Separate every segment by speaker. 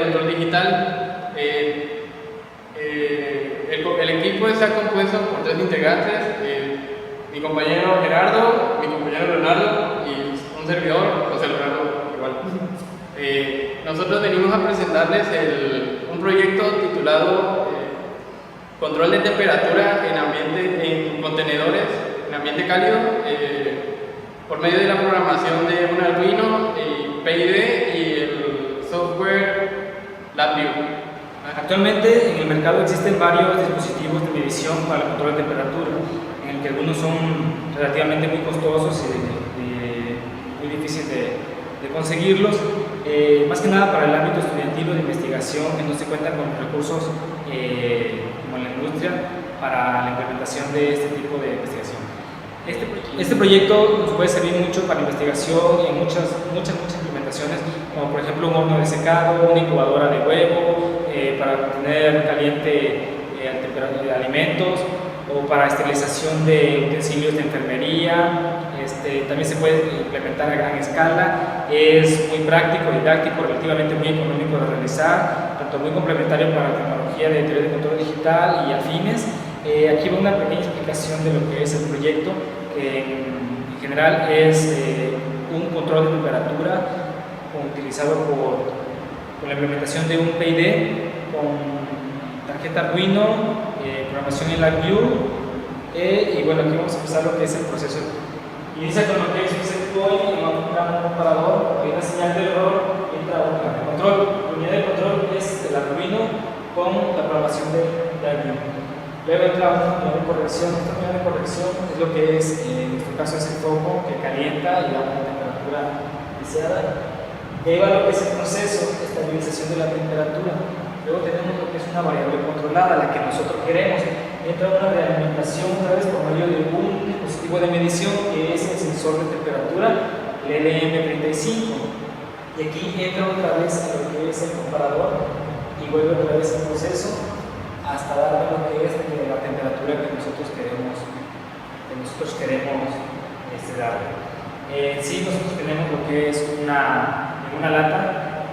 Speaker 1: de control digital. El equipo está compuesto por 3 integrantes, mi compañero Gerardo, mi compañero Leonardo y un servidor, José Leonardo igual. Nosotros venimos a presentarles un proyecto titulado Control de temperatura en contenedores, en ambiente cálido, por medio de la programación de un Arduino, PID y el software LabVIEW.
Speaker 2: Actualmente en el mercado existen varios dispositivos de medición para el control de temperatura, en el que algunos son relativamente muy costosos y muy difíciles de conseguirlos, más que nada para el ámbito estudiantil o de investigación, que no se cuentan con recursos como en la industria para la implementación de este tipo de investigación. Este proyecto nos puede servir mucho para investigación en muchas implementaciones, como por ejemplo un horno de secado, una incubadora de huevo, para mantener caliente de alimentos, o para esterilización de utensilios de enfermería. También se puede implementar a gran escala, es muy práctico, didáctico, relativamente muy económico de realizar, tanto muy complementario para la tecnología de teoría de control digital y afines. Aquí va una pequeña explicación de lo que es el proyecto, que en general es un control de temperatura utilizado con la implementación de un PID con tarjeta Arduino, programación en LabVIEW, y bueno, aquí vamos a empezar lo que es el proceso. Inicia con lo que es un set point, un comparador, hay una señal de error, entra una de control. La unidad de control es el Arduino con la programación de LabVIEW. Luego entra una unidad de corrección. Esta unidad de corrección es lo que es, en este caso es el foco que calienta y da una temperatura deseada. Y ahí va lo que es el proceso de estabilización de la temperatura. Luego tenemos lo que es una variable controlada, la que nosotros queremos. Entra una realimentación otra vez por medio de un dispositivo de medición que es el sensor de temperatura, el LM35. Y aquí entra otra vez a lo que es el comparador y vuelve otra vez el proceso hasta darle lo que es la temperatura que nosotros queremos darle. Sí, nosotros tenemos lo que es una lata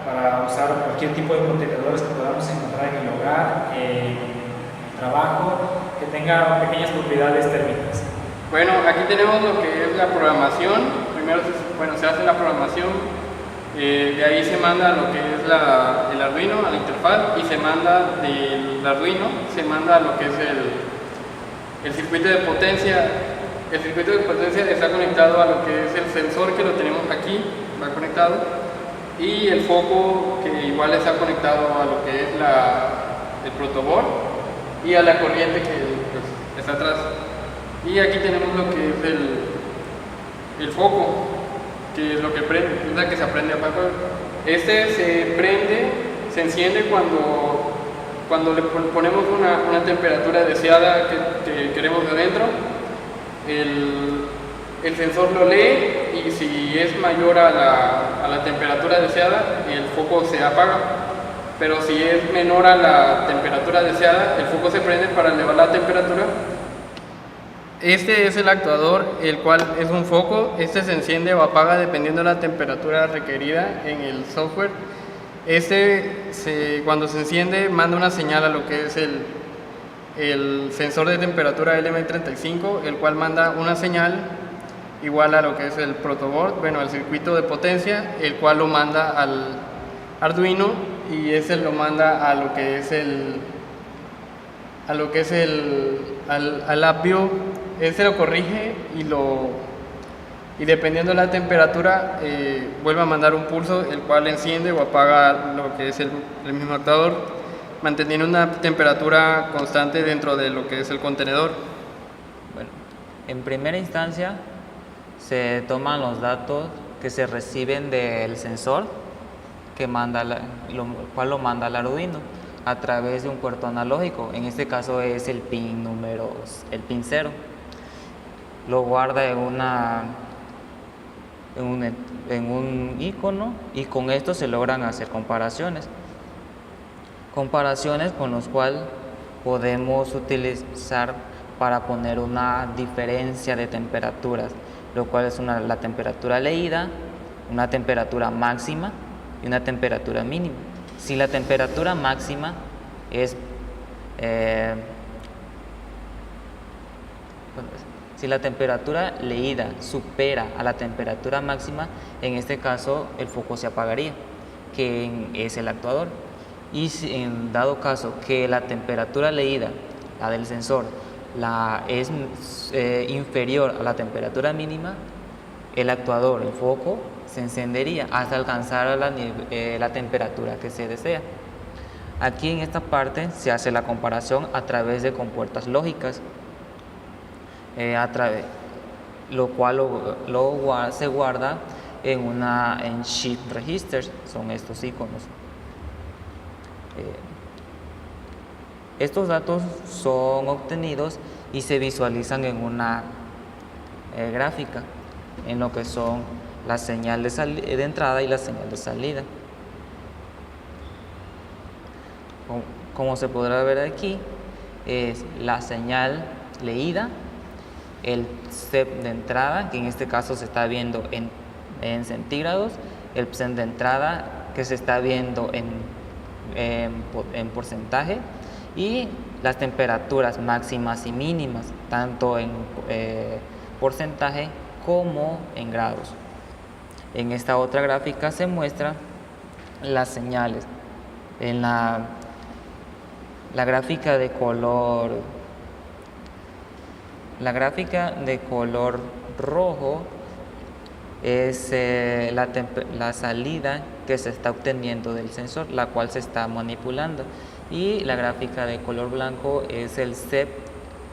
Speaker 2: para usar cualquier tipo de contenedores que podamos encontrar en el hogar, en el trabajo, que tenga pequeñas propiedades térmicas.
Speaker 1: Bueno, aquí tenemos lo que es la programación. Primero se hace la programación, de ahí se manda lo que es el Arduino a la interfaz, y se manda del Arduino, se manda lo que es el circuito de potencia. El circuito de potencia está conectado a lo que es el sensor, que lo tenemos aquí, va conectado, y el foco, que igual está conectado a lo que es el protoboard y a la corriente que pues, está atrás. Y aquí tenemos lo que es el foco, que es lo que prende, es la que se prende a apagar. Se enciende cuando le ponemos una temperatura deseada que queremos de adentro. El sensor lo lee, y si es mayor a la temperatura deseada, el foco se apaga. Pero si es menor a la temperatura deseada, el foco se prende para elevar la temperatura. Este es el actuador, el cual es un foco. Este se enciende o apaga dependiendo de la temperatura requerida en el software. Cuando se enciende, manda una señal a lo que es el sensor de temperatura LM35, el cual manda una señal igual a lo que es el protoboard, el circuito de potencia, el cual lo manda al Arduino, y ese lo manda a lo que es al LabVIEW. Este lo corrige y dependiendo de la temperatura vuelve a mandar un pulso, el cual enciende o apaga lo que es el mismo actuador, manteniendo una temperatura constante dentro de lo que es el contenedor.
Speaker 3: Bueno, en primera instancia se toman los datos que se reciben del sensor, cual lo manda al Arduino a través de un puerto analógico. En este caso es el pin 0. Lo guarda en un icono, y con esto se logran hacer comparaciones con los cuales podemos utilizar para poner una diferencia de temperaturas, lo cual es la temperatura leída, una temperatura máxima y una temperatura mínima. Si la temperatura máxima es si la temperatura leída supera a la temperatura máxima, en este caso el foco se apagaría, que es el actuador. Y si en dado caso que la temperatura leída, la del sensor, es inferior a la temperatura mínima, el actuador, el foco, se encendería hasta alcanzar la temperatura que se desea. Aquí en esta parte se hace la comparación a través de compuertas lógicas, lo cual se guarda en sheet registers, son estos iconos. Estos datos son obtenidos y se visualizan en una gráfica, en lo que son la señal de entrada y la señal de salida. Como se podrá ver aquí, es la señal leída, el step de entrada, que en este caso se está viendo en centígrados, el percent de entrada, que se está viendo en porcentaje, y las temperaturas máximas y mínimas, tanto en porcentaje como en grados. En esta otra gráfica se muestran las señales. En la gráfica de color rojo es la salida que se está obteniendo del sensor, la cual se está manipulando, y la gráfica de color blanco es el step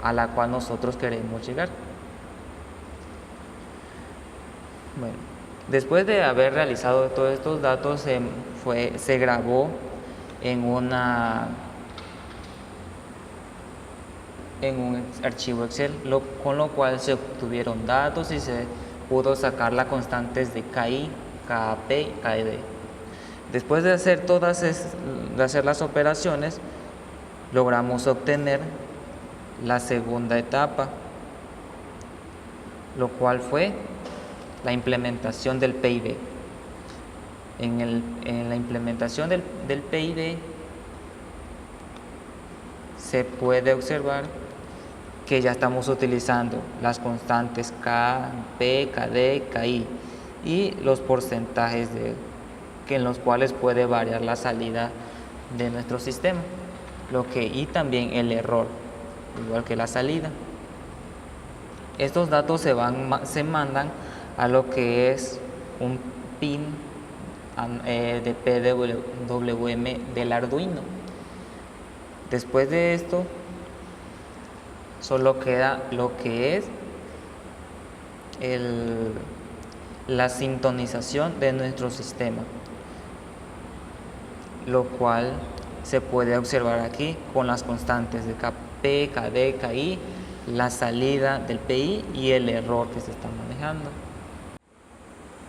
Speaker 3: a la cual nosotros queremos llegar. Bueno, después de haber realizado todos estos datos, se grabó en un archivo Excel, con lo cual se obtuvieron datos y se pudo sacar las constantes de KI, KP y KD. Después de hacer las operaciones, logramos obtener la segunda etapa, lo cual fue la implementación del PID. En la implementación del PID se puede observar que ya estamos utilizando las constantes K, P, KD, KI y los porcentajes en los cuales puede variar la salida de nuestro sistema, y también el error, igual que la salida. Estos datos se mandan a lo que es un pin de PWM del Arduino. Después de esto, solo queda lo que es la sintonización de nuestro sistema, lo cual se puede observar aquí con las constantes de KP, KD, KI, la salida del PI y el error que se está manejando.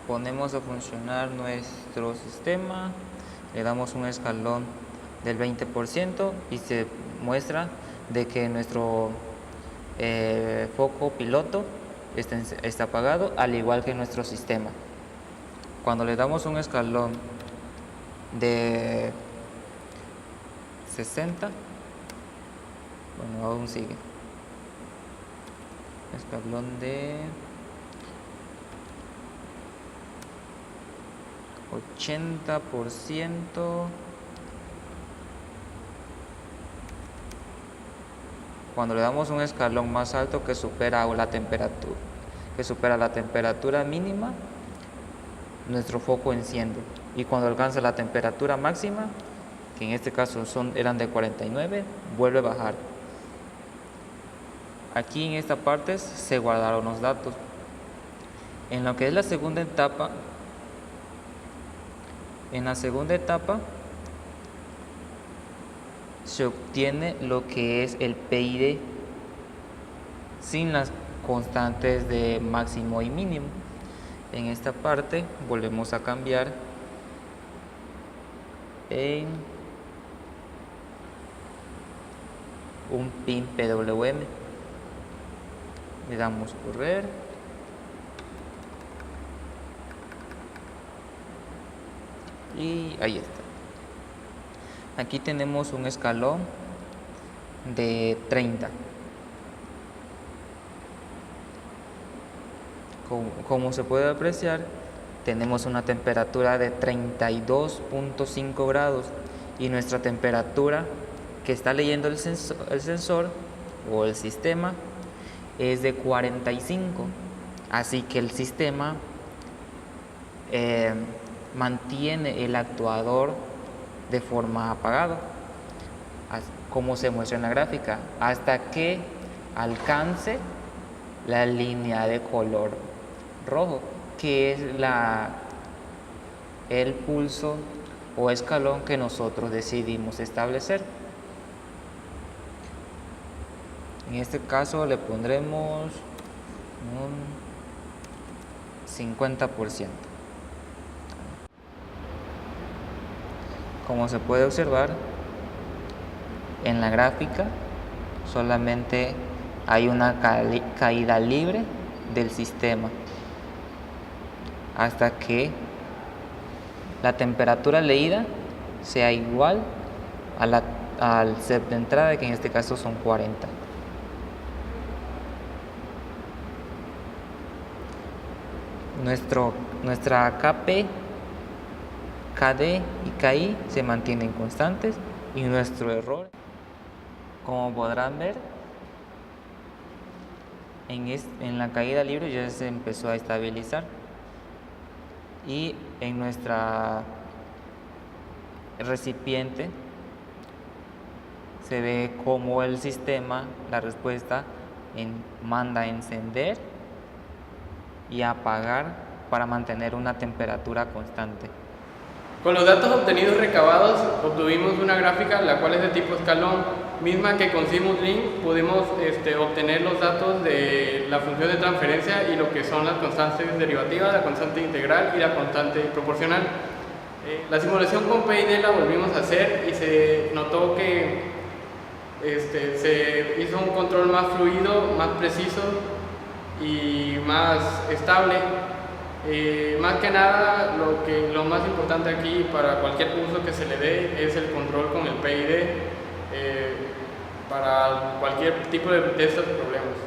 Speaker 3: Ponemos a funcionar nuestro sistema, le damos un escalón del 20% y se muestra de que nuestro foco piloto está apagado, al igual que nuestro sistema. Cuando le damos un escalón de 60, bueno, aún sigue, escalón de 80%. Cuando le damos un escalón más alto que supera la temperatura mínima, nuestro foco enciende, y cuando alcanza la temperatura máxima, que en este caso eran de 49, vuelve a bajar. Aquí en esta parte se guardaron los datos. En lo que es la segunda etapa, se obtiene lo que es el PID sin las constantes de máximo y mínimo. En esta parte volvemos a cambiar en un pin PWM, le damos correr y ahí está. Aquí tenemos un escalón de 30. Como se puede apreciar, tenemos una temperatura de 32.5 grados y nuestra temperatura que está leyendo el sensor o el sistema es de 45. Así que el sistema mantiene el actuador de forma apagada, como se muestra en la gráfica, hasta que alcance la línea de color rojo, que es el pulso o escalón que nosotros decidimos establecer. En este caso le pondremos un 50%. Como se puede observar en la gráfica, solamente hay una caída libre del sistema hasta que la temperatura leída sea igual al set de entrada, que en este caso son 40. Nuestra KP, KD y KI se mantienen constantes y nuestro error, como podrán ver, en la caída libre ya se empezó a estabilizar, y en nuestra recipiente se ve como el sistema, la respuesta, manda a encender y apagar para mantener una temperatura constante.
Speaker 1: Con los datos obtenidos recabados, obtuvimos una gráfica la cual es de tipo escalón, misma que con Simulink pudimos obtener los datos de la función de transferencia y lo que son las constantes derivativas, la constante integral y la constante proporcional. La simulación con PID la volvimos a hacer y se notó que se hizo un control más fluido, más preciso y más estable. Más que nada, lo más importante aquí para cualquier uso que se le dé es el control con el PID para cualquier tipo de estos problemas.